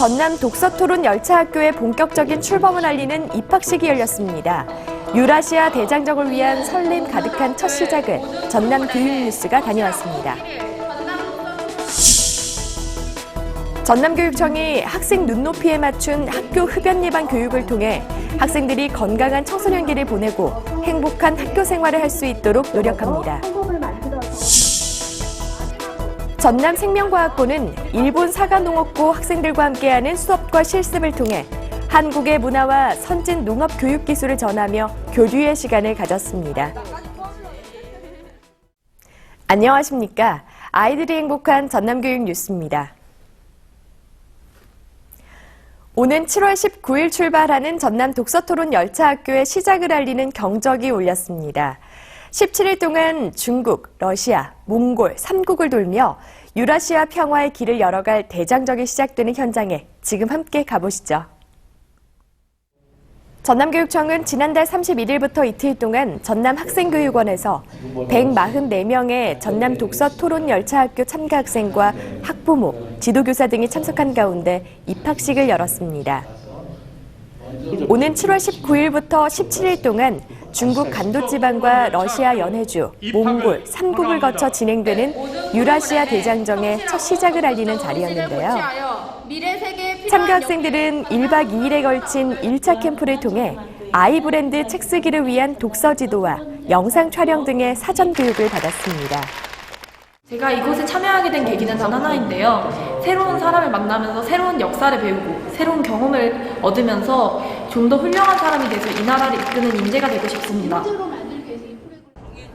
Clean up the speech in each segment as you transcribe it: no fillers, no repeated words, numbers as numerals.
전남 독서토론 열차학교의 본격적인 출범을 알리는 입학식이 열렸습니다. 유라시아 대장정을 위한 설렘 가득한 첫 시작을 전남 교육뉴스가 다녀왔습니다. 전남교육청이 학생 눈높이에 맞춘 학교 흡연 예방 교육을 통해 학생들이 건강한 청소년기를 보내고 행복한 학교 생활을 할 수 있도록 노력합니다. 전남생명과학고는 일본 사과농업고 학생들과 함께하는 수업과 실습을 통해 한국의 문화와 선진 농업 교육 기술을 전하며 교류의 시간을 가졌습니다. 안녕하십니까? 아이들이 행복한 전남교육 뉴스입니다. 오는 7월 19일 출발하는 전남 독서토론 열차학교의 시작을 알리는 경적이 울렸습니다. 17일 동안 중국, 러시아, 몽골 3국을 돌며 유라시아 평화의 길을 열어갈 대장정이 시작되는 현장에 지금 함께 가보시죠. 전남교육청은 지난달 31일부터 이틀 동안 전남학생교육원에서 144명의 전남 독서토론 열차학교 참가 학생과 학부모, 지도교사 등이 참석한 가운데 입학식을 열었습니다. 오는 7월 19일부터 17일 동안 중국 간도지방과 러시아 연해주, 몽골 3국을 거쳐 진행되는 유라시아 대장정의 첫 시작을 알리는 자리였는데요. 참가 학생들은 1박 2일에 걸친 1차 캠프를 통해 아이브랜드 책 쓰기를 위한 독서 지도와 영상 촬영 등의 사전 교육을 받았습니다. 제가 이곳에 참여하게 된 계기는 단 하나인데요. 새로운 사람을 만나면서 새로운 역사를 배우고 새로운 경험을 얻으면서 좀 더 훌륭한 사람이 돼서 이 나라를 이끄는 인재가 되고 싶습니다.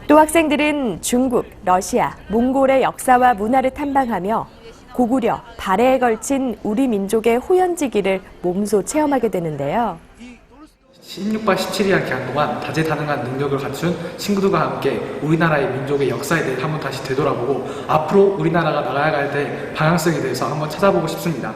또 학생들은 중국, 러시아, 몽골의 역사와 문화를 탐방하며 고구려, 발해에 걸친 우리 민족의 호연지기를 몸소 체험하게 되는데요. 16박 17일이라는 기간 동안 다재다능한 능력을 갖춘 친구들과 함께 우리나라의 민족의 역사에 대해 한번 다시 되돌아보고 앞으로 우리나라가 나아갈 때 방향성에 대해서 한번 찾아보고 싶습니다.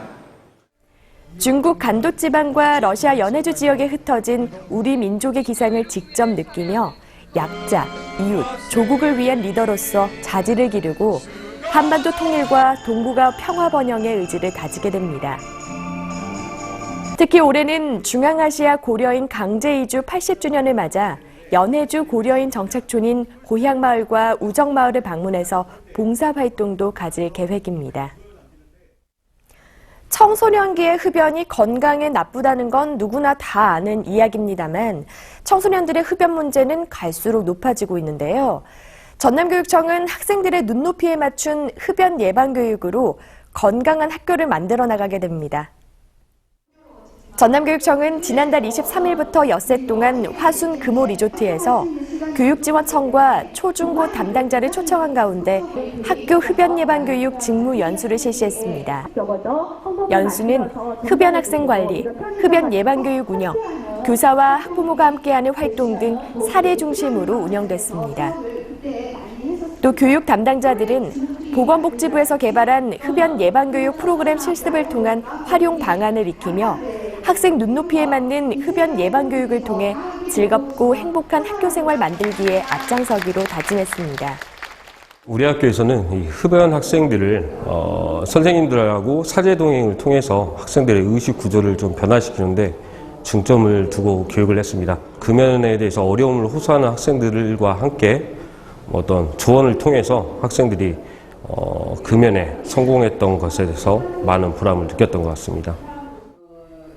중국 간도지방과 러시아 연해주 지역에 흩어진 우리 민족의 기상을 직접 느끼며 약자, 이웃, 조국을 위한 리더로서 자질을 기르고 한반도 통일과 동북아 평화 번영의 의지를 다지게 됩니다. 특히 올해는 중앙아시아 고려인 강제 이주 80주년을 맞아 연해주 고려인 정착촌인 고향마을과 우정마을을 방문해서 봉사활동도 가질 계획입니다. 청소년기의 흡연이 건강에 나쁘다는 건 누구나 다 아는 이야기입니다만 청소년들의 흡연 문제는 갈수록 높아지고 있는데요. 전남교육청은 학생들의 눈높이에 맞춘 흡연 예방 교육으로 건강한 학교를 만들어 나가게 됩니다. 전남교육청은 지난달 23일부터 엿새 동안 화순 금호 리조트에서 교육지원청과 초중고 담당자를 초청한 가운데 학교 흡연 예방 교육 직무 연수를 실시했습니다. 연수는 흡연 학생 관리, 흡연 예방 교육 운영, 교사와 학부모가 함께하는 활동 등 사례 중심으로 운영됐습니다. 또 교육 담당자들은 보건복지부에서 개발한 흡연 예방 교육 프로그램 실습을 통한 활용 방안을 익히며 학생 눈높이에 맞는 흡연 예방 교육을 통해 즐겁고 행복한 학교 생활 만들기에 앞장서기로 다짐했습니다. 우리 학교에서는 이 흡연 학생들을 선생님들하고 사제 동행을 통해서 학생들의 의식 구조를 좀 변화시키는데 중점을 두고 교육을 했습니다. 금연에 대해서 어려움을 호소하는 학생들과 함께 어떤 조언을 통해서 학생들이 금연에 성공했던 것에 대해서 많은 보람을 느꼈던 것 같습니다.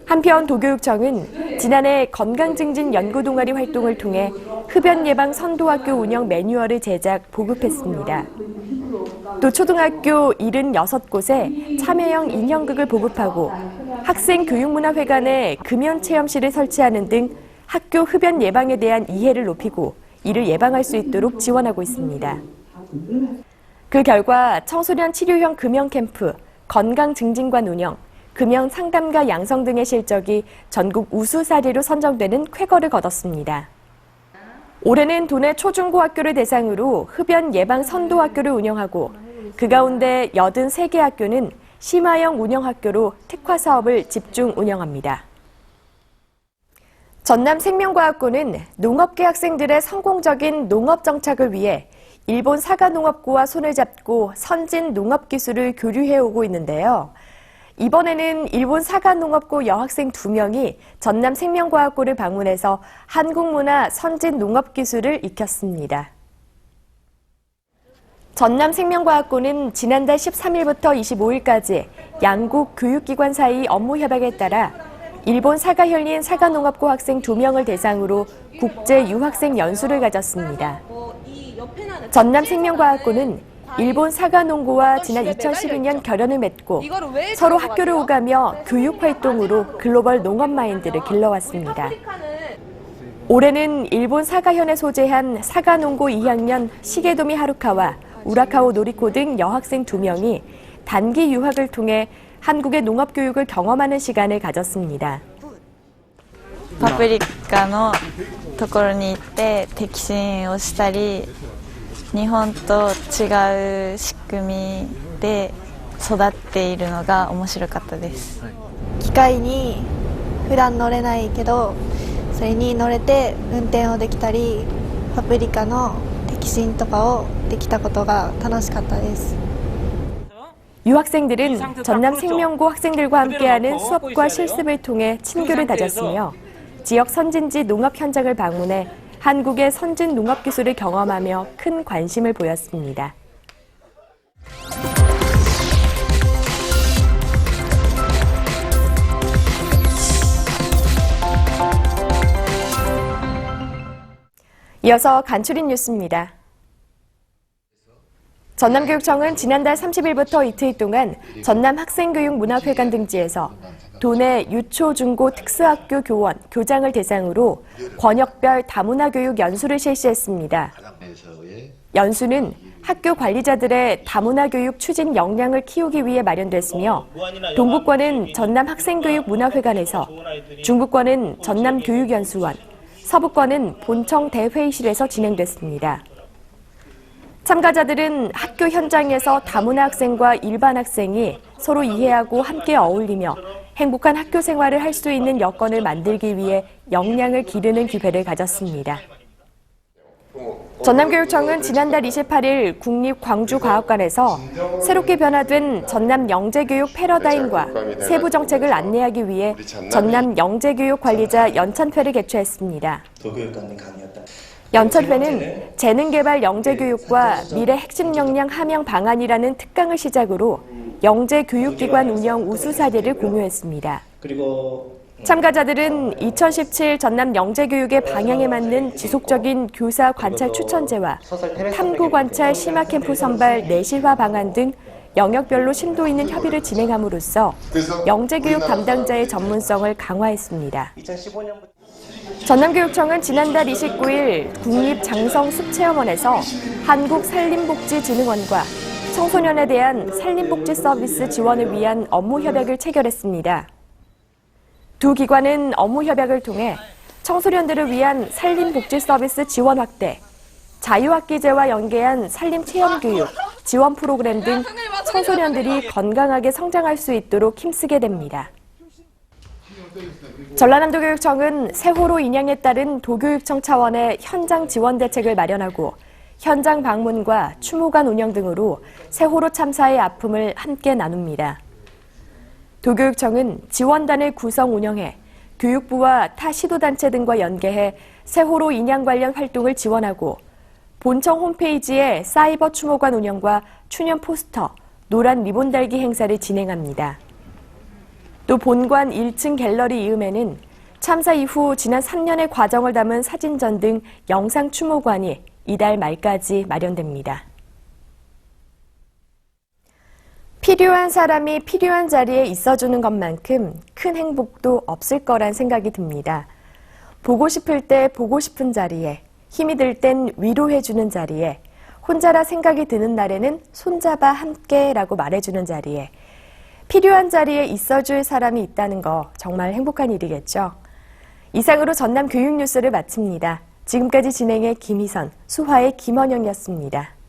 한편 도교육청은 지난해 건강증진 연구동아리 활동을 통해 흡연 예방 선도학교 운영 매뉴얼을 제작, 보급했습니다. 또 초등학교 76곳에 참여형 인형극을 보급하고 학생 교육문화회관에 금연체험실을 설치하는 등 학교 흡연 예방에 대한 이해를 높이고 이를 예방할 수 있도록 지원하고 있습니다. 그 결과 청소년 치료형 금연 캠프, 건강증진관 운영, 금연 상담가 양성 등의 실적이 전국 우수 사례로 선정되는 쾌거를 거뒀습니다. 올해는 도내 초중고학교를 대상으로 흡연 예방 선도학교를 운영하고 그 가운데 83개 학교는 심화형 운영학교로 특화 사업을 집중 운영합니다. 전남생명과학고는 농업계 학생들의 성공적인 농업 정착을 위해 일본 사과농업고와 손을 잡고 선진 농업 기술을 교류해오고 있는데요. 이번에는 일본 사가농업고 여학생 2명이 전남 생명과학고를 방문해서 한국문화 선진 농업기술을 익혔습니다. 전남 생명과학고는 지난달 13일부터 25일까지 양국 교육기관 사이 업무 협약에 따라 일본 사가현린 사가농업고 학생 2명을 대상으로 국제 유학생 연수를 가졌습니다. 전남 생명과학고는 일본 사가농고와 지난 2012년 결연을 맺고 서로 학교를 오가며 교육활동으로 글로벌 농업 마인드를 길러왔습니다. 올해는 일본 사가현에 소재한 사가농고 2학년 시게도미 하루카와 우라카오 노리코 등 여학생 2명이 단기 유학을 통해 한국의 농업교육을 경험하는 시간을 가졌습니다. パプリカのところに行って摘心をしたり、日本と違う仕組みで育っているのが面白かったです。機械に普段乗れないけど、それに乗れて運転をできたり、パプリカの摘心とかをできたことが楽しかったです。 유학생들은 전남 생명고 학생들과 함께하는 수업과 실습을 통해 친교를 다졌으며 지역 선진지 농업 현장을 방문해 한국의 선진 농업 기술을 경험하며 큰 관심을 보였습니다. 이어서 간추린 뉴스입니다. 전남교육청은 지난달 30일부터 이틀 동안 전남학생교육문화회관 등지에서 도내 유초, 중고 특수학교 교원, 교장을 대상으로 권역별 다문화교육 연수를 실시했습니다. 연수는 학교 관리자들의 다문화교육 추진 역량을 키우기 위해 마련됐으며 동부권은 전남학생교육문화회관에서, 중부권은 전남교육연수원, 서부권은 본청 대회의실에서 진행됐습니다. 참가자들은 학교 현장에서 다문화 학생과 일반 학생이 서로 이해하고 함께 어울리며 행복한 학교 생활을 할 수 있는 여건을 만들기 위해 역량을 기르는 기회를 가졌습니다. 전남교육청은 지난달 28일 국립광주과학관에서 새롭게 변화된 전남 영재교육 패러다임과 세부 정책을 안내하기 위해 전남 영재교육 관리자 연찬회를 개최했습니다. 연찬회는 재능개발 영재교육과 미래 핵심 역량 함양 방안이라는 특강을 시작으로 영재교육기관 운영 우수 사례를 공유했습니다. 참가자들은 2017 전남 영재교육의 방향에 맞는 지속적인 교사 관찰 추천제와 탐구 관찰 심화 캠프 선발 내실화 방안 등 영역별로 심도 있는 협의를 진행함으로써 영재교육 담당자의 전문성을 강화했습니다. 전남교육청은 지난달 29일 국립장성숲체험원에서 한국산림복지진흥원과 청소년에 대한 산림복지 서비스 지원을 위한 업무 협약을 체결했습니다. 두 기관은 업무 협약을 통해 청소년들을 위한 산림복지 서비스 지원 확대, 자유학기제와 연계한 산림체험교육, 지원 프로그램 등 청소년들이 건강하게 성장할 수 있도록 힘쓰게 됩니다. 전라남도교육청은 세호로 인양에 따른 도교육청 차원의 현장 지원 대책을 마련하고 현장 방문과 추모관 운영 등으로 세호로 참사의 아픔을 함께 나눕니다. 도교육청은 지원단을 구성 운영해 교육부와 타 시도단체 등과 연계해 세호로 인양 관련 활동을 지원하고 본청 홈페이지에 사이버 추모관 운영과 추념 포스터, 노란 리본 달기 행사를 진행합니다. 또 본관 1층 갤러리 이음에는 참사 이후 지난 3년의 과정을 담은 사진전 등 영상 추모관이 이달 말까지 마련됩니다. 필요한 사람이 필요한 자리에 있어주는 것만큼 큰 행복도 없을 거란 생각이 듭니다. 보고 싶을 때 보고 싶은 자리에, 힘이 들 땐 위로해주는 자리에, 혼자라 생각이 드는 날에는 손잡아 함께라고 말해주는 자리에, 필요한 자리에 있어줄 사람이 있다는 거 정말 행복한 일이겠죠. 이상으로 전남 교육뉴스를 마칩니다. 지금까지 진행의 김희선, 수화의 김원영이었습니다.